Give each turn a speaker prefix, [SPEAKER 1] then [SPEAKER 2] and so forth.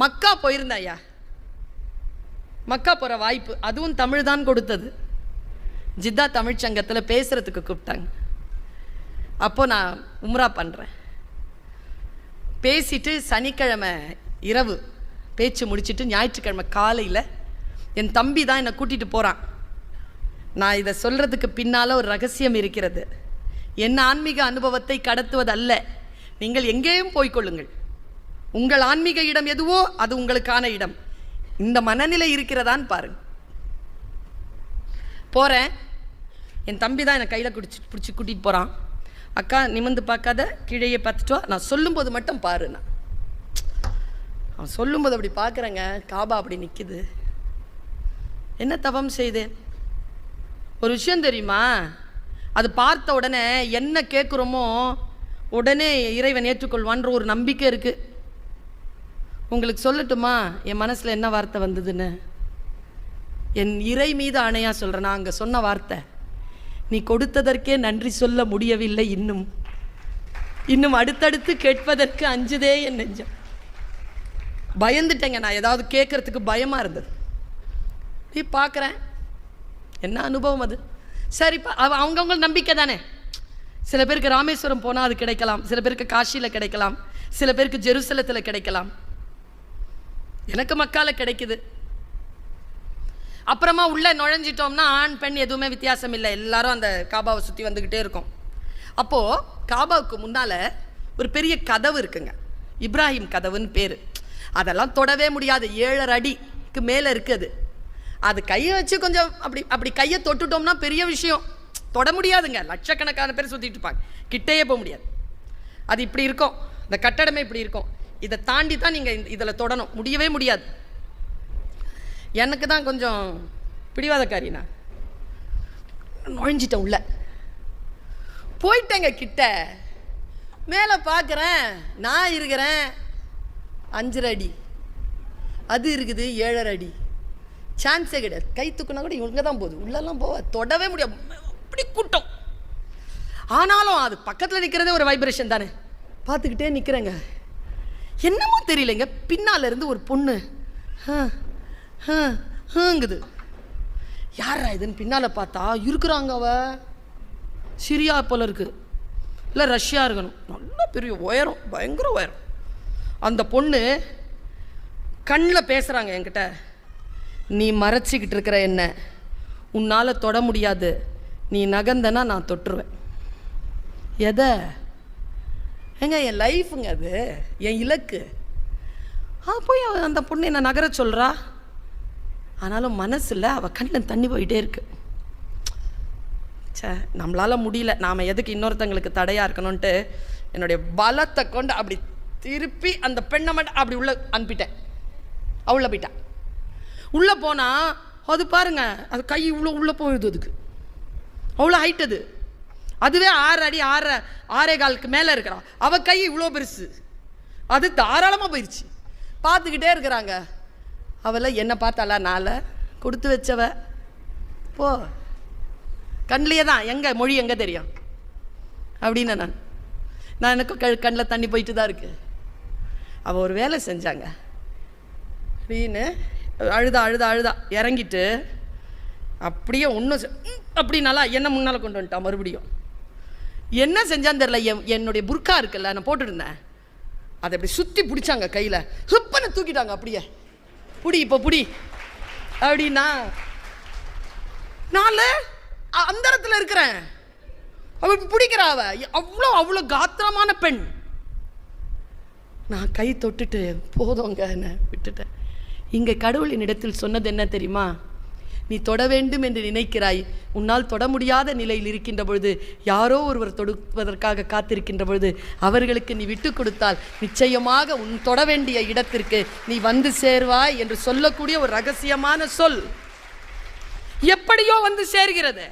[SPEAKER 1] மக்கா போயிருந்தாயா? மக்கா போகிற வாய்ப்பு அதுவும் தமிழ் தான் கொடுத்தது. ஜித்தா தமிழ்ச்சங்கத்தில் பேசுகிறதுக்கு கூப்பிட்டாங்க. அப்போது நான் உம்ரா பண்ணுறேன். பேசிட்டு சனிக்கிழமை இரவு பேச்சு முடிச்சுட்டு ஞாயிற்றுக்கிழமை காலையில் என் தம்பி தான் என்னை கூட்டிகிட்டு போகிறான். நான் இதை சொல்கிறதுக்கு பின்னால் ஒரு ரகசியம் இருக்கிறது. என் ஆன்மீக அனுபவத்தை கடத்துவதல்ல. நீங்கள் எங்கேயும் போய்கொள்ளுங்கள். உங்கள் ஆன்மீக இடம் எதுவோ அது உங்களுக்கான இடம். இந்த மனநிலை இருக்கிறதான்னு பாருங்க. போகிறேன். என் தம்பி தான் என்னை கையில் பிடிச்சி கூட்டிகிட்டு போகிறான். அக்கா நிமிர்ந்து பார்க்காத, கீழே பார்த்துட்டு வா, நான் சொல்லும்போது மட்டும் பாரு. நான் அவன் சொல்லும்போது அப்படி பார்க்குறேங்க. காபா அப்படி நிற்கிது. என்ன தவம் செய்தேன்? ஒரு விஷயம் தெரியுமா? அது பார்த்த உடனே என்ன கேட்குறோமோ உடனே இறைவன் ஏற்றுக்கொள்வான்ற ஒரு நம்பிக்கை இருக்குது. உங்களுக்கு சொல்லட்டுமா என் மனசில் என்ன வார்த்தை வந்ததுன்னு? என் இறை மீது ஆணையாக சொல்கிறேன். நான் அங்கே சொன்ன வார்த்தை, நீ கொடுத்ததற்கே நன்றி சொல்ல முடியவில்லை, இன்னும் அடுத்தடுத்து கேட்பதற்கு அஞ்சுதே என் நெஞ்சம். பயந்துட்டேங்க. நான் ஏதாவது கேட்குறதுக்கு பயமாக இருந்தது. நீ பார்க்குறேன் என்ன அனுபவம் அது. சரிப்பா, அவங்கவுங்க நம்பிக்கை தானே. சில பேருக்கு ராமேஸ்வரம் போனால் அது கிடைக்கலாம், சில பேருக்கு காஷியில் கிடைக்கலாம், சில பேருக்கு ஜெருசலத்தில் கிடைக்கலாம். எனக்கு மக்கால கிடைக்குது. அப்புறமா உள்ளே நுழைஞ்சிட்டோம்னா ஆண் பெண் எதுவுமே வித்தியாசம் இல்லை. எல்லாரும் அந்த காபாவை சுற்றி வந்துக்கிட்டே இருக்கோம். அப்போது காபாவுக்கு முன்னால் ஒரு பெரிய கதவு இருக்குங்க. இப்ராஹிம் கதவுன்னு பேர். அதெல்லாம் தொடவே முடியாது. 7.5 அடிக்கு மேலே இருக்குது. அது கையை வச்சு கொஞ்சம் அப்படி கையை தொட்டுட்டோம்னா பெரிய விஷயம். தொட முடியாதுங்க. லட்சக்கணக்கான பேர் சுற்றிட்டு இருப்பாங்க. கிட்டேயே போக முடியாது. அது இப்படி இருக்கும். இந்த கட்டடமே இப்படி இருக்கும். இதை தாண்டி தான் நீங்கள் இதில் தொடணும். முடியவே முடியாது. எனக்கு தான் கொஞ்சம் பிடிவாதக்காரி. நான் நுழைஞ்சிட்டேன். உள்ள போயிட்டேங்க. கிட்ட மேலே பார்க்குறேன். நான் இருக்கிறேன் 5.5 அடி, அது இருக்குது 7.5 அடி. சான்ஸே கிடையாது. கை தூக்குனா கூட இவங்க தான் போகுது. உள்ளெல்லாம் போக தொடவே முடியாது. அப்படி கூட்டம். ஆனாலும் அது பக்கத்தில் நிற்கிறதே ஒரு வைப்ரேஷன் தானே. பார்த்துக்கிட்டே நிற்கிறேங்க. என்னமோ தெரியலைங்க. பின்னால் இருந்து ஒரு பொண்ணு ஹங்குது. யாரா இதுன்னு பின்னால் பார்த்தா இருக்கிறாங்க. அவ சிரியா போல இருக்கு, இல்லை ரஷ்யா இருக்கணும். நல்ல பெரிய உயரம், பயங்கர உயரம். அந்த பொண்ணு கண்ணில் பேசுகிறாங்க என்கிட்ட. நீ மறைச்சிக்கிட்டு இருக்கிற என்ன உன்னால் தொட முடியாது. நீ நகர்ந்தனா நான் தொட்டுருவேன். எதை? ஏங்க என் லைஃபுங்க, அது என் இலக்கு. போய் அந்த பொண்ணு என்ன நகர சொல்கிறா. ஆனாலும் மனசில் அவள் கண்ணில் தண்ணி போயிட்டே இருக்கு. நம்மளால் முடியல. நாம் எதுக்கு இன்னொருத்தங்களுக்கு தடையாக இருக்கணும்ன்ட்டு என்னுடைய பலத்தை கொண்டு அப்படி திருப்பி அந்த பெண்ணை மட்டும் அப்படி உள்ளே அனுப்பிட்டேன். அவளை போயிட்டான். உள்ளே போனால் அது பாருங்க, அது கை இவ்வளோ உள்ளே போயிடுது. அதுக்கு அவ்வளோ ஹைட். அதுவே 6 அடி 6.25 மேலே இருக்கிறான். அவள் கை இவ்வளோ பெருசு. அது தாராளமாக போயிடுச்சு. பார்த்துக்கிட்டே இருக்கிறாங்க. அவளை என்ன பார்த்தாளா? நாளை கொடுத்து வச்சவ. போ, கண்ணிலேயே தான். எங்கே மொழி எங்கே தெரியும் அப்படின்னு நான் எனக்கு கண்ணில் தண்ணி போயிட்டு தான் இருக்கு. அவள் ஒரு வேலை செஞ்சாங்க அப்படின்னு அழுதா இறங்கிட்டு அப்படியே ஒன்றும் அப்படி நல்லா என்ன முன்னால் கொண்டு வந்துட்டான். மறுபடியும் என்ன செஞ்சான்னு தெரியல. என்னுடைய புர்கா இருக்குல்ல, நான் போட்டுருந்தேன், அதை அப்படி சுற்றி பிடிச்சாங்க. கையில் ஹுப்பனை தூக்கிட்டாங்க. அப்படியே புடி, இப்போ புடி அப்படின்னா நான் அந்த இடத்துல இருக்கிறேன். அவள் பிடிக்கிறா. அவ்வளோ காத்திரமான பெண். நான் கை தொட்டுட்டு போதுங்க விட்டுட்டேன். இங்கே கடவுளின் இடத்தில் சொன்னது என்ன தெரியுமா? நீ தொட வேண்டும் என்று நினைக்கிறாய். உன்னால் தொட முடியாத நிலையில் இருக்கின்ற பொழுது, யாரோ ஒருவர் தொடுவதற்காக காத்திருக்கின்ற பொழுது, அவர்களுக்கு நீ விட்டு கொடுத்தால் நிச்சயமாக உன் தொட வேண்டிய இடத்திற்கு நீ வந்து சேர்வாய் என்று சொல்லக்கூடிய ஒரு ரகசியமான சொல் எப்படியோ வந்து சேர்கிறது.